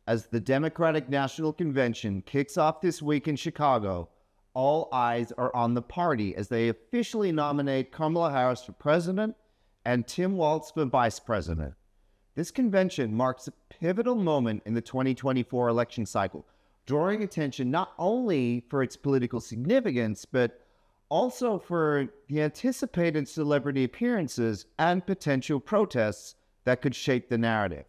As the Democratic National Convention kicks off this week in Chicago, all eyes are on the party as they officially nominate Kamala Harris for president and Tim Walz for vice president. This convention marks a pivotal moment in the 2024 election cycle, drawing attention not only for its political significance, but also for the anticipated celebrity appearances and potential protests that could shape the narrative.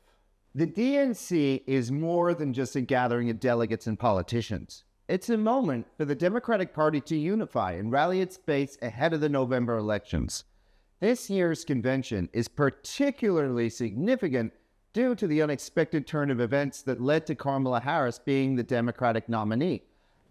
The DNC is more than just a gathering of delegates and politicians. It's a moment for the Democratic Party to unify and rally its base ahead of the November elections. This year's convention is particularly significant due to the unexpected turn of events that led to Kamala Harris being the Democratic nominee.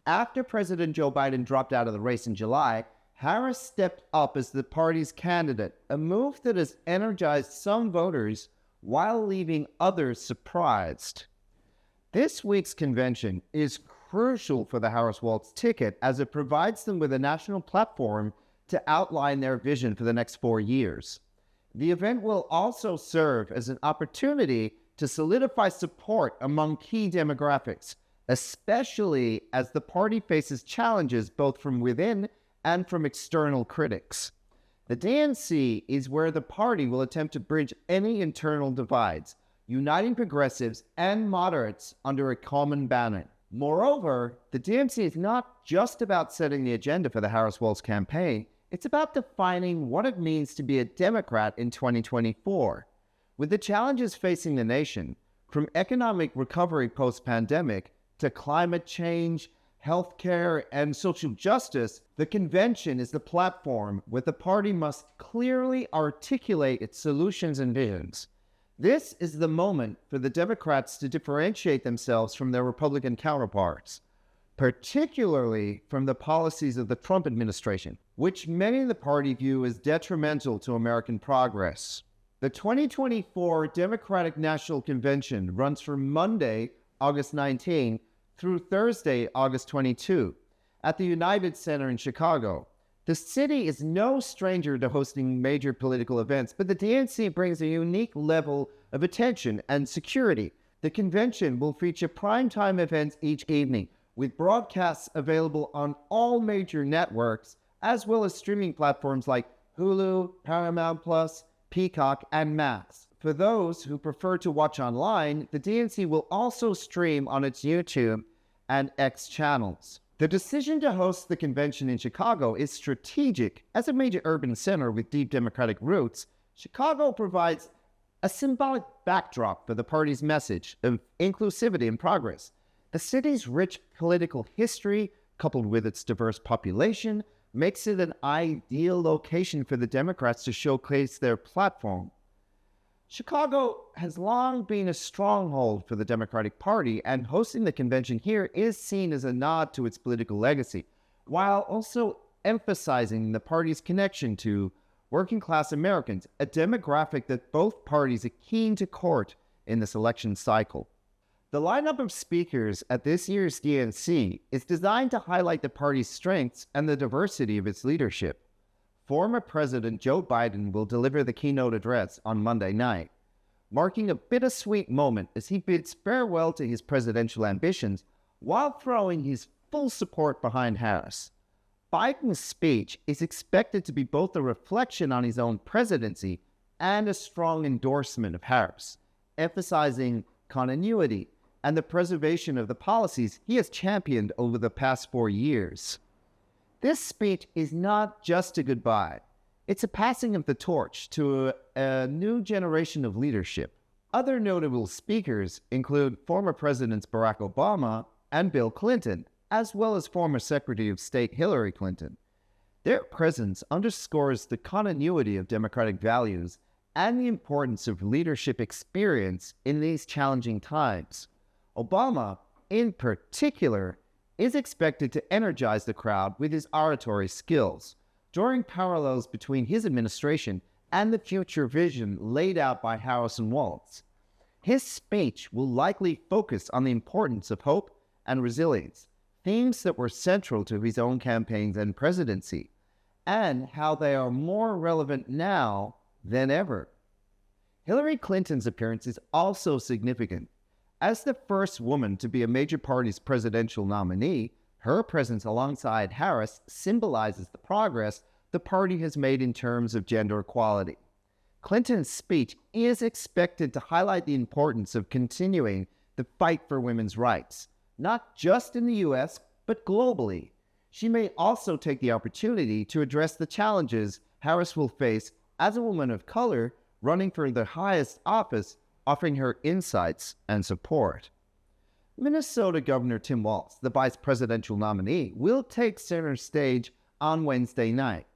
After President Joe Biden dropped out of the race in July, Harris stepped up as the party's candidate, a move that has energized some voters while leaving others surprised. This week's convention is crucial for the Harris-Walz ticket as it provides them with a national platform to outline their vision for the next 4 years. The event will also serve as an opportunity to solidify support among key demographics, especially as the party faces challenges both from within and from external critics. The DNC is where the party will attempt to bridge any internal divides, uniting progressives and moderates under a common banner. Moreover, the DNC is not just about setting the agenda for the Harris-Walz campaign, it's about defining what it means to be a Democrat in 2024. With the challenges facing the nation, from economic recovery post-pandemic to climate change, healthcare, and social justice, the convention is the platform where the party must clearly articulate its solutions and visions. This is the moment for the Democrats to differentiate themselves from their Republican counterparts, particularly from the policies of the Trump administration, which many in the party view as detrimental to American progress. The 2024 Democratic National Convention runs from Monday, August 19, through Thursday, August 22, at the United Center in Chicago. The city is no stranger to hosting major political events, but the DNC brings a unique level of attention and security. The convention will feature primetime events each evening, with broadcasts available on all major networks, as well as streaming platforms like Hulu, Paramount+, Peacock, and Max. For those who prefer to watch online, the DNC will also stream on its YouTube and X channels. The decision to host the convention in Chicago is strategic. As a major urban center with deep Democratic roots, Chicago provides a symbolic backdrop for the party's message of inclusivity and progress. The city's rich political history, coupled with its diverse population, makes it an ideal location for the Democrats to showcase their platform. Chicago has long been a stronghold for the Democratic Party, and hosting the convention here is seen as a nod to its political legacy, while also emphasizing the party's connection to working-class Americans, a demographic that both parties are keen to court in this election cycle. The lineup of speakers at this year's DNC is designed to highlight the party's strengths and the diversity of its leadership. Former President Joe Biden will deliver the keynote address on Monday night, marking a bittersweet moment as he bids farewell to his presidential ambitions while throwing his full support behind Harris. Biden's speech is expected to be both a reflection on his own presidency and a strong endorsement of Harris, emphasizing continuity and the preservation of the policies he has championed over the past 4 years. This speech is not just a goodbye. It's a passing of the torch to a new generation of leadership. Other notable speakers include former Presidents Barack Obama and Bill Clinton, as well as former Secretary of State Hillary Clinton. Their presence underscores the continuity of democratic values and the importance of leadership experience in these challenging times. Obama, in particular, is expected to energize the crowd with his oratory skills, drawing parallels between his administration and the future vision laid out by Harris and Walz. His speech will likely focus on the importance of hope and resilience, themes that were central to his own campaigns and presidency, and how they are more relevant now than ever. Hillary Clinton's appearance is also significant, As the first woman to be a major party's presidential nominee, her presence alongside Harris symbolizes the progress the party has made in terms of gender equality. Clinton's speech is expected to highlight the importance of continuing the fight for women's rights, not just in the U.S., but globally. She may also take the opportunity to address the challenges Harris will face as a woman of color running for the highest office, offering her insights and support. Minnesota Governor Tim Walz, the vice presidential nominee, will take center stage on Wednesday night.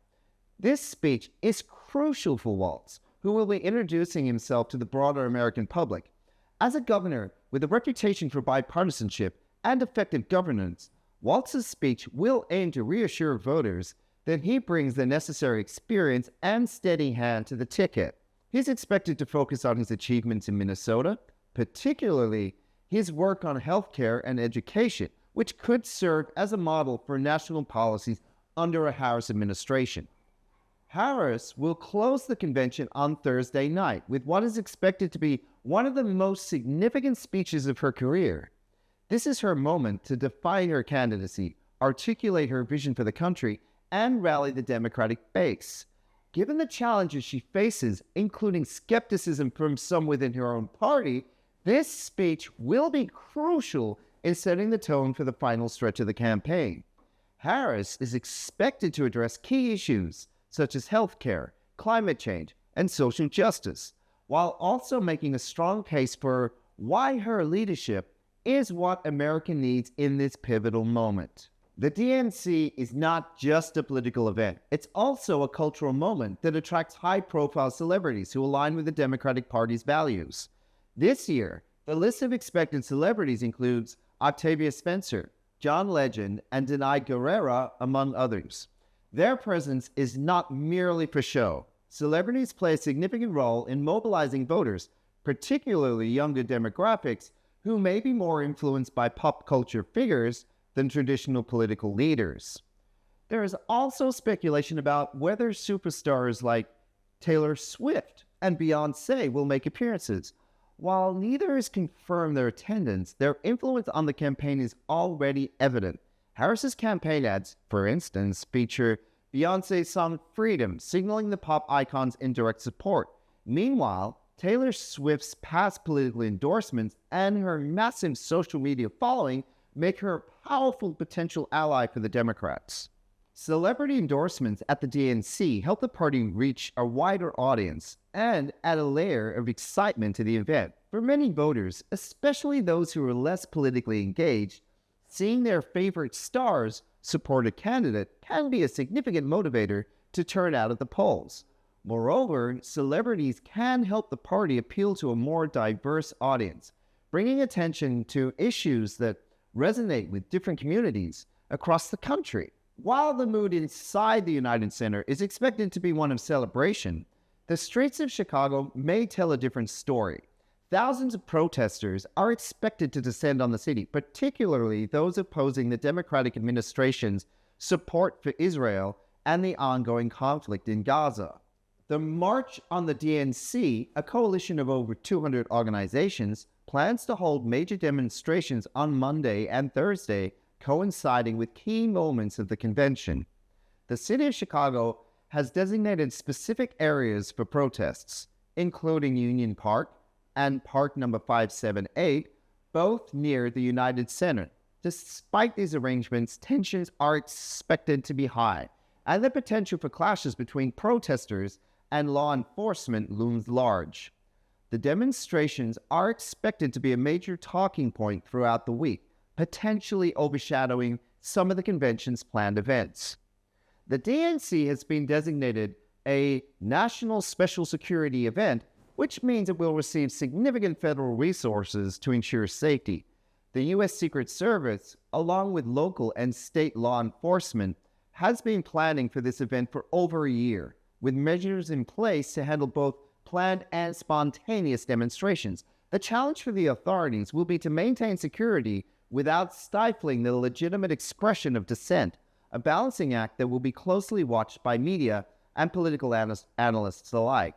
This speech is crucial for Walz, who will be introducing himself to the broader American public. As a governor with a reputation for bipartisanship and effective governance, Walz's speech will aim to reassure voters that he brings the necessary experience and steady hand to the ticket. He's expected to focus on his achievements in Minnesota, particularly his work on healthcare and education, which could serve as a model for national policies under a Harris administration. Harris will close the convention on Thursday night with what is expected to be one of the most significant speeches of her career. This is her moment to define her candidacy, articulate her vision for the country, and rally the Democratic base. Given the challenges she faces, including skepticism from some within her own party, this speech will be crucial in setting the tone for the final stretch of the campaign. Harris is expected to address key issues such as healthcare, climate change, and social justice, while also making a strong case for why her leadership is what America needs in this pivotal moment. The DNC is not just a political event. It's also a cultural moment that attracts high-profile celebrities who align with the Democratic Party's values. This year, the list of expected celebrities includes Octavia Spencer, John Legend, and Denai Guerrera, among others. Their presence is not merely for show. Celebrities play a significant role in mobilizing voters, particularly younger demographics, who may be more influenced by pop culture figures than traditional political leaders. There is also speculation about whether superstars like Taylor Swift and Beyoncé will make appearances. While neither has confirmed their attendance, their influence on the campaign is already evident. Harris's campaign ads, for instance, feature Beyoncé's song Freedom, signaling the pop icon's indirect support. Meanwhile, Taylor Swift's past political endorsements and her massive social media following make her a powerful potential ally for the Democrats. Celebrity endorsements at the DNC help the party reach a wider audience and add a layer of excitement to the event. For many voters, especially those who are less politically engaged, seeing their favorite stars support a candidate can be a significant motivator to turn out at the polls. Moreover, celebrities can help the party appeal to a more diverse audience, bringing attention to issues that resonate with different communities across the country. While the mood inside the United Center is expected to be one of celebration, the streets of Chicago may tell a different story. Thousands of protesters are expected to descend on the city, particularly those opposing the Democratic administration's support for Israel and the ongoing conflict in Gaza. The March on the DNC, a coalition of over 200 organizations, plans to hold major demonstrations on Monday and Thursday, coinciding with key moments of the convention. The city of Chicago has designated specific areas for protests, including Union Park and Park number 578, both near the United Center. Despite these arrangements, tensions are expected to be high, and the potential for clashes between protesters and law enforcement looms large. The demonstrations are expected to be a major talking point throughout the week, potentially overshadowing some of the convention's planned events. The DNC has been designated a national special security event, which means it will receive significant federal resources to ensure safety. The U.S. Secret Service, along with local and state law enforcement, has been planning for this event for over a year, with measures in place to handle both planned and spontaneous demonstrations. The challenge for the authorities will be to maintain security without stifling the legitimate expression of dissent, a balancing act that will be closely watched by media and political analysts alike.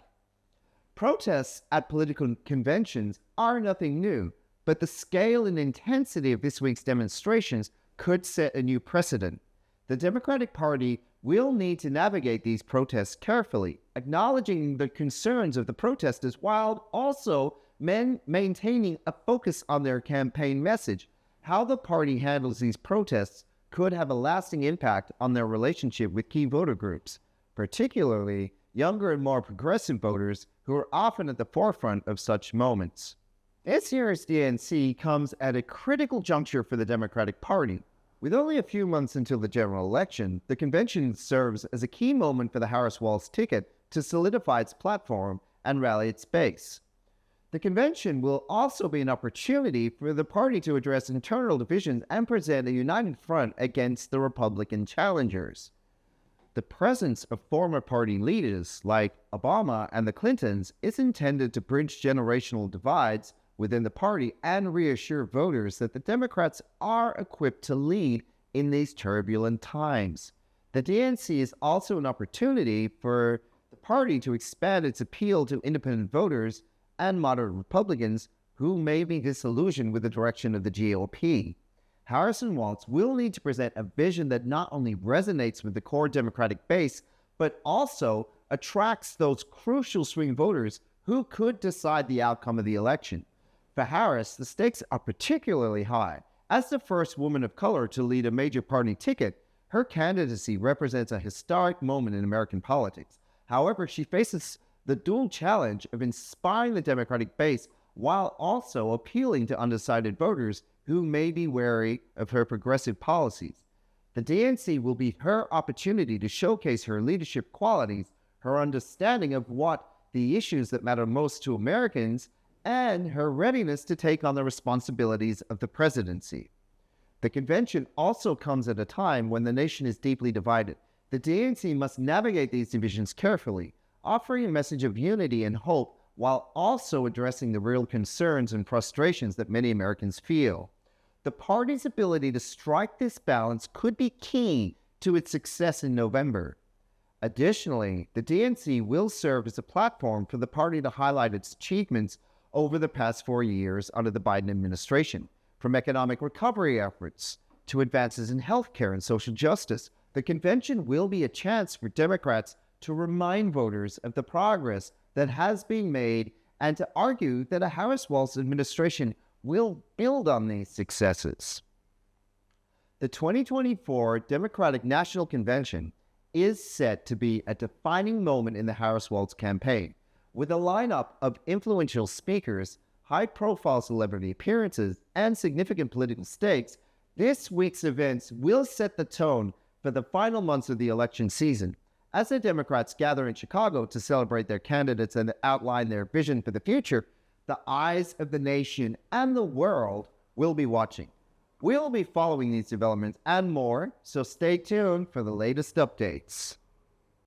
Protests at political conventions are nothing new. but the scale and intensity of this week's demonstrations could set a new precedent. The Democratic Party will need to navigate these protests carefully, acknowledging the concerns of the protesters while also maintaining a focus on their campaign message. How the party handles these protests could have a lasting impact on their relationship with key voter groups, particularly younger and more progressive voters who are often at the forefront of such moments. This year's DNC comes at a critical juncture for the Democratic Party. With only a few months until the general election, the convention serves as a key moment for the Harris-Walz ticket to solidify its platform and rally its base. The convention will also be an opportunity for the party to address internal divisions and present a united front against the Republican challengers. The presence of former party leaders like Obama and the Clintons is intended to bridge generational divides within the party and reassure voters that the Democrats are equipped to lead in these turbulent times. The DNC is also an opportunity for the party to expand its appeal to independent voters and moderate Republicans who may be disillusioned with the direction of the GOP. Harris and Walz will need to present a vision that not only resonates with the core Democratic base, but also attracts those crucial swing voters who could decide the outcome of the election. For Harris, the stakes are particularly high. As the first woman of color to lead a major party ticket, her candidacy represents a historic moment in American politics. However, she faces the dual challenge of inspiring the Democratic base while also appealing to undecided voters who may be wary of her progressive policies. The DNC will be her opportunity to showcase her leadership qualities, her understanding of what the issues that matter most to Americans, and her readiness to take on the responsibilities of the presidency. The convention also comes at a time when the nation is deeply divided. The DNC must navigate these divisions carefully, offering a message of unity and hope while also addressing the real concerns and frustrations that many Americans feel. The party's ability to strike this balance could be key to its success in November. Additionally, the DNC will serve as a platform for the party to highlight its achievements over the past 4 years under the Biden administration. From economic recovery efforts to advances in healthcare and social justice, the convention will be a chance for Democrats to remind voters of the progress that has been made and to argue that a Harris-Walz administration will build on these successes. The 2024 Democratic National Convention is set to be a defining moment in the Harris-Walz campaign. With a lineup of influential speakers, high-profile celebrity appearances, and significant political stakes, this week's events will set the tone for the final months of the election season. As the Democrats gather in Chicago to celebrate their candidates and outline their vision for the future, the eyes of the nation and the world will be watching. We'll be following these developments and more, so stay tuned for the latest updates.